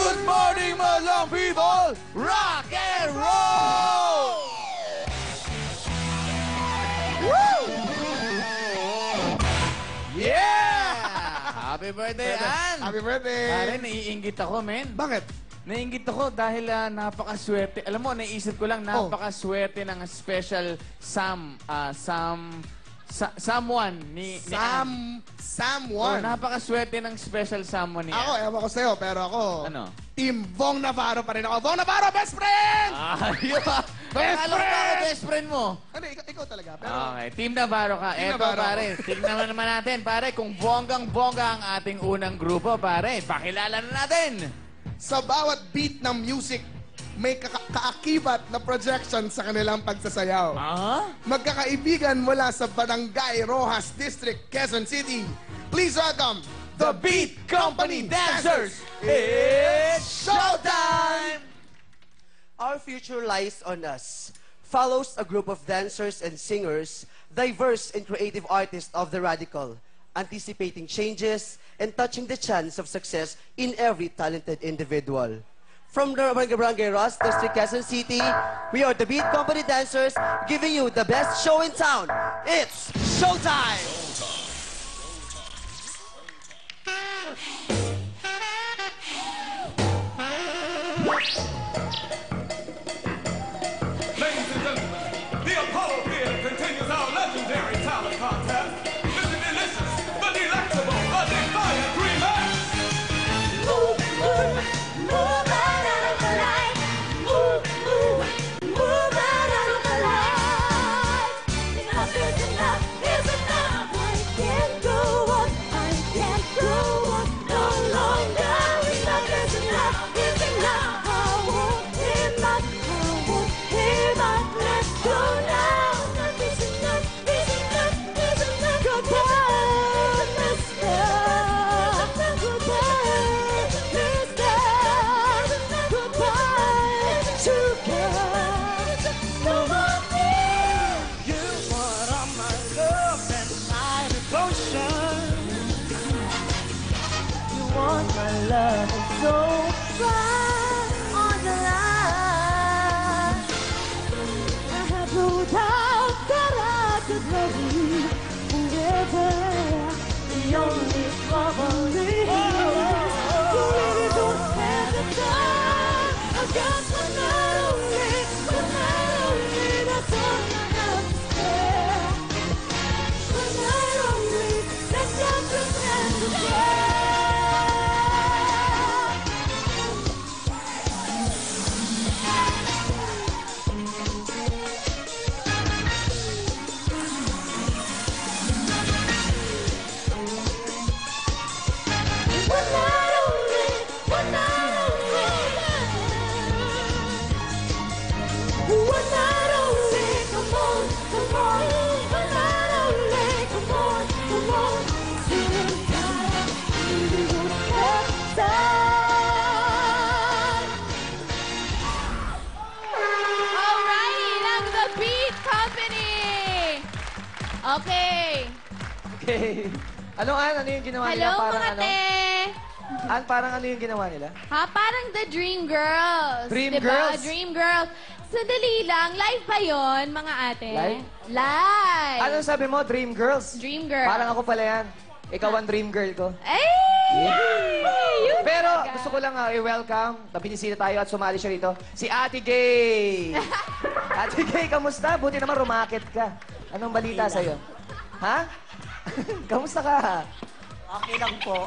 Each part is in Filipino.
Good morning, Madlang people! Rock and roll! Woo! Yeah! Happy birthday, Ann! Happy birthday! Pare, naiinggit ako, men. Bakit? Naiinggit ako dahil napakaswerte. Alam mo, naisip ko lang, napakaswerte ng special someone ni Ann. Someone. Napakaswerte ng special someone ni Ako, Ann. ewan ko sa'yo, pero ako, Ano? Team Vong Navarro pa rin ako. Vong Navarro, best friend! Ayun ba? Best Akala ko ba ako friend! best friend mo? Ano, ikaw talaga. Pero, Okay, Team Navarro ka. Team Eto, Navarro. pare. Tignan naman natin, pare, kung bonggang-bongga ang ating unang grupo, pare. Pakilala na natin. sa bawat beat ng music, may kaakibat na projection sa kanilang pagsasayaw. Magkakaibigan mula sa Barangay Rojas District, Quezon City. Please welcome The Beat Company Dancers! It's showtime! Our future lies on us. Follows a group of dancers and singers, diverse and creative artists of the radical, anticipating changes and touching the chance of success in every talented individual. From the Barangay Rojas District, Quezon City, we are the Beat Company Dancers, giving you the best show in town. It's showtime! Ladies and gentlemen, the Apollo Theater continues our legendary talent contest with the delicious, the delectable, the defiant remix. Move, move, move right out of my life. Move, move, move right out of my life. Enough is enough, is enough. I can't go on, I can't go on no longer. Enough is enough, is enough. I won't hear my, I won't hear my. Let's go now. Enough is enough, is enough, is enough. Goodbye, mister. Goodbye, mister. Goodbye, sugar. No more fear. You are all my love and my devotion. You want my love so Right on the line. I have no doubt that I could love you forever. The only trouble is you really don't have the time. I've got one night only, that's all I have to spare. One night only, let's not pretend to care. One night only, one night only. One night only, come on, come on. One night only, come on, come on. Feeling tired, really don't have time. Alrighty, lang the Beat Company! Okay. Okay. Ano, Ann? Ano yung ginawa nila? Hello, Parang mga ano? te! Ann, parang ano yung ginawa nila? Ha, parang the Dream Girls. Dream diba? Girls? Dream Girls. Sandali lang, live ba yun, mga ate? Live? Live! Ano sabi mo? Dream Girls? Dream Girl. Parang ako pala yan. Ikaw ang dream girl ko. Ay! Yun Pero talaga. gusto ko lang i-welcome, binisita tayo at sumali siya rito, si Ate Gay! Ate Gay, kamusta? Buti naman rumakit ka. Anong balita sa'yo? Ha? Kamusta ka? Okay lang po.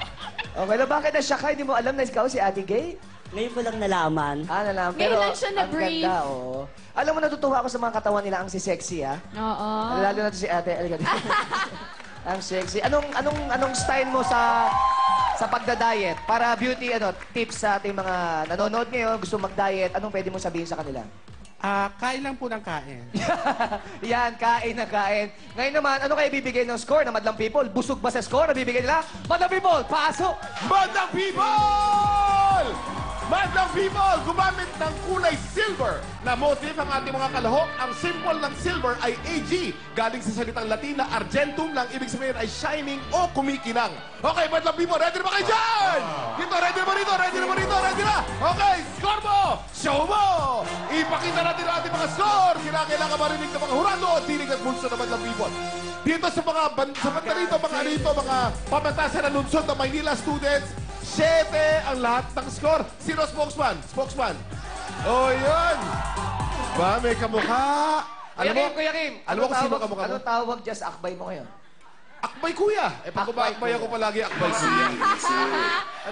Okay lang, bakit na-shock ka? Hindi mo alam na ikaw si Ate Gay? Ngayon ko lang nalaman. Nalaman. Ngayon Pero lang siya ang na-brief. ganda, oo. Alam mo, natutuwa ako sa mga katawan nila, ang sexy, ha? Oo. Lalo na to si Ate. Alika dito. Ang sexy. Anong style mo sa pagda-diet? Para beauty tips sa ating mga nanonood ngayon, gusto mag-diet, anong pwede mo sabihin sa kanila? Kain lang po ng kain. Yan, kain na kain. Ngayon naman, ano kayo bibigay ng score na Madlang People? Busog ba sa score na bibigay nila? Madlang People, pasok! Madlang people! Madlang people! Gumamit ng kulay silver na motif ang ating mga kalahok. Ang symbol ng silver ay AG. Galing sa salitang Latin na argentum lang. Ibig sabihin ay shining o kumikinang. Okay, Madlang people, ready na ba kayo dyan? Dito, ready na ba rito? Ready na ba rito? Ready na? Okay, score mo! Show mo! Ipakita natin ang ating mga score! Kinakailangan marinig ng mga hurado at tinig at bulsa naman ng people. Dito sa mga sa banda rito, mga pamatasan ng lungsod ng Maynila students, 7 ang lahat ng score. Sino spokesman? Spokesman. Oh, yun! Ba, may kamukha. Kuya Kim, alam mo kung sino kamukha mo? anong tawag dyan sa akbay mo ngayon? Akbay kuya. Eh, pag Akbay umaakbay ako kuya. palagi, akbay kuya.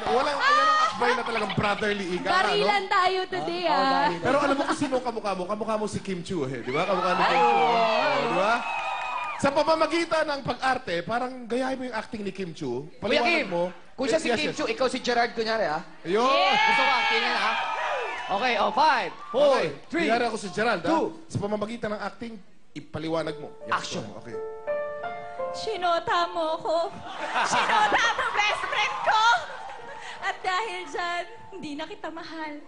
Walang akbay na talagang brotherly ika, Barilan tayo today, ah. Pero alam mo kung sino kamukha mo? Kamukha mo si Kim Chu, eh. Di ba? Kamukha ni Kim Chu. Di ba? Sa pamamagitan ng pag-arte, parang gayahin mo yung acting ni Kim Chu. Kuya Paliwanag Kim, mo. kung siya si Yes, Kim yes. Chu, ikaw si Gerard kunyari, ha? Ayun. Gusto ko actingin, ha? Okay, 5, 4, Okay. 3, Kunyari ako si Gerald, ha? 2. Sa pamamagitan ng acting, ipaliwanag mo. Yes, Action. Okay. Sinota mo ko. Sinota mo best friend ko. At dahil dyan, hindi na kita mahal.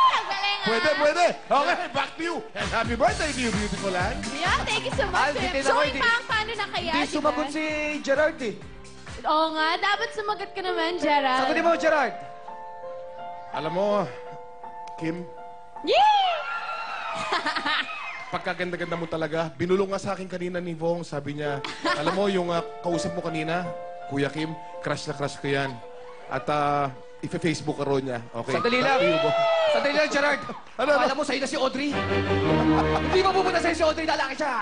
Ang galing, ah. Pwede. Okay, back to you. And happy birthday to you, beautiful Anne. Yeah, thank you so much. Bitin So, ako, hindi- paano na kaya? Hindi diba? sumagot si Gerard, eh. Oo nga, dapat sumagot ka naman, Gerald. Sagutin mo, Gerard. Alam mo, Kim, Yay! pagkaganda-ganda mo talaga. Binulong nga sa akin kanina ni Vong. Sabi niya, alam mo, yung kausap mo kanina, Kuya Kim, crush na crush ko yan. At ife-Facebook ka ro niya. Okay. Sandali lang. Back to you, Vong. Sandali lang, Gerard. Ano? Akala mo, sa'yo na si Audrey. Hindi mo pupunta sa'yo si Audrey, lalaki siya.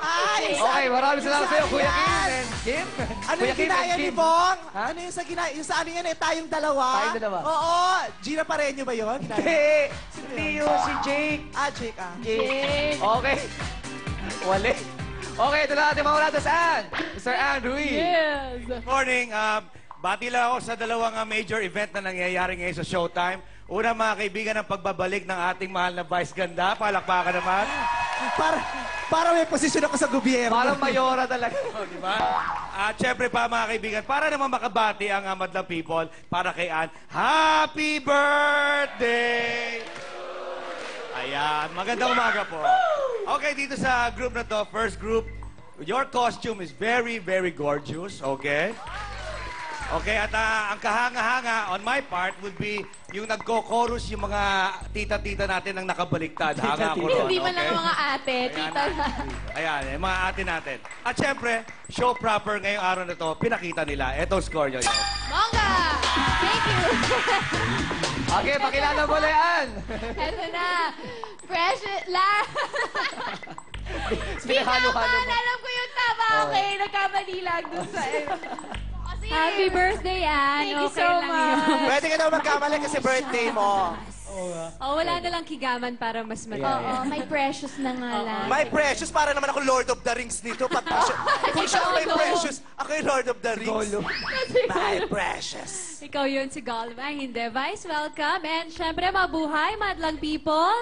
Ay, Okay, maraming salamat sa'yo, Kuya Kim yan. and Kim. Ano Kuya yung Kim and ginaya ni Kim. Bong? Ha? Ano yung sa ginaya? Yung sa ano yan eh, tayong dalawa? Tayong dalawa. Oo. Gina Pareño ba yun? Hindi yun, si Jake. Ah, Jake ah. Jake. Okay. Wali. Okay, ito na ating mga wala. Saan? Mr. Ann Ruiz. Yes. Morning. Bati lang ako sa dalawang major event na nangyayari ngayon sa Showtime. Una, mga kaibigan, ang pagbabalik ng ating mahal na Vice Ganda. Palakpakan naman. Para may posisyon ako sa gobyerno. Parang mayora talaga. Di ba? At syempre pa, mga kaibigan, para naman makabati ang Madlang People para kay Ann. Happy birthday! Ayan, magandang umaga po. Okay, dito sa group na to, first group, your costume is very, very gorgeous, okay? Okay, at ang kahanga-hanga on my part would be yung nagko-chorus yung mga tita-tita natin ang nakabaliktad. Hanga ko ron, Hindi man lang okay? mga ate, tita na. Ayan, yung mga ate natin. At syempre, show proper ngayong araw na to, pinakita nila. Eto score nyo yun. Bongga! Thank you. Okay, pakilala mo na yan. Eto na. Fresh la. Pinahalo-halo mo. Alam ko yung tama. Okay, nagkamali lang dun sa... Happy birthday, Ann. Thank you Okay so lang yun. much. Pwede ka daw magkamali kasi birthday mo. Oh, wala na lang kigaman para mas madali. Oo, may precious na nga lang. My precious, para naman ako Lord of the Rings dito. Kung siya may precious, ako yung Lord of the Rings. My precious. Ikaw yun si Golva, hindi. Vice, welcome. And syempre, mabuhay, madlang people.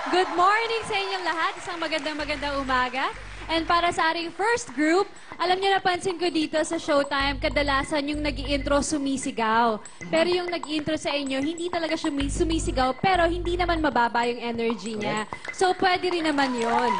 Good morning sa inyong lahat. Isang magandang umaga. And para sa ating first group, alam niyo, napansin ko dito sa Showtime, kadalasan yung nag-i-intro sumisigaw. Pero yung nag-i-intro sa inyo, hindi talaga sumisigaw, pero hindi naman mababa yung energy niya. So, pwede rin naman yon.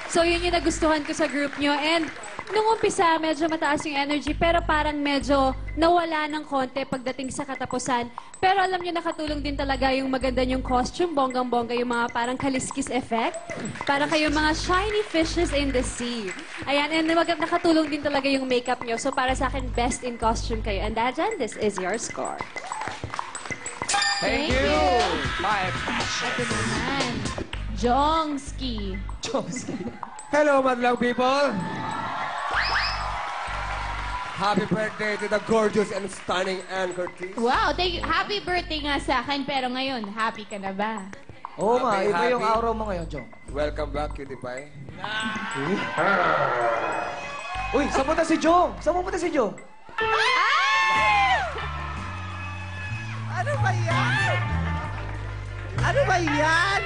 So, yun yung nagustuhan ko sa group nyo. And nung umpisa, medyo mataas yung energy, pero parang medyo nawala ng konti pagdating sa katapusan. Pero alam nyo, nakatulong din talaga yung maganda yung costume, bonggang-bongga, yung mga parang kaliskis effect. Parang kayong mga shiny fishes in the sea. Ayan, and nakatulong din talaga yung makeup nyo. So para sa akin, best in costume kayo. And Dajan, this is your score. Thank you. My Ito naman. Jongski. Hello, madlang people! Happy birthday to the gorgeous and stunning Ann Curtis. Wow, thank you. Happy birthday nga sa akin, pero ngayon, happy ka na ba? Oo nga, Happy, iba yung happy. aura mo ngayon, Jong. Welcome back, Cutie Pie. Uy, saan punta si Jong? Saan punta si Jong? Ano ba yan? Ano ba yan?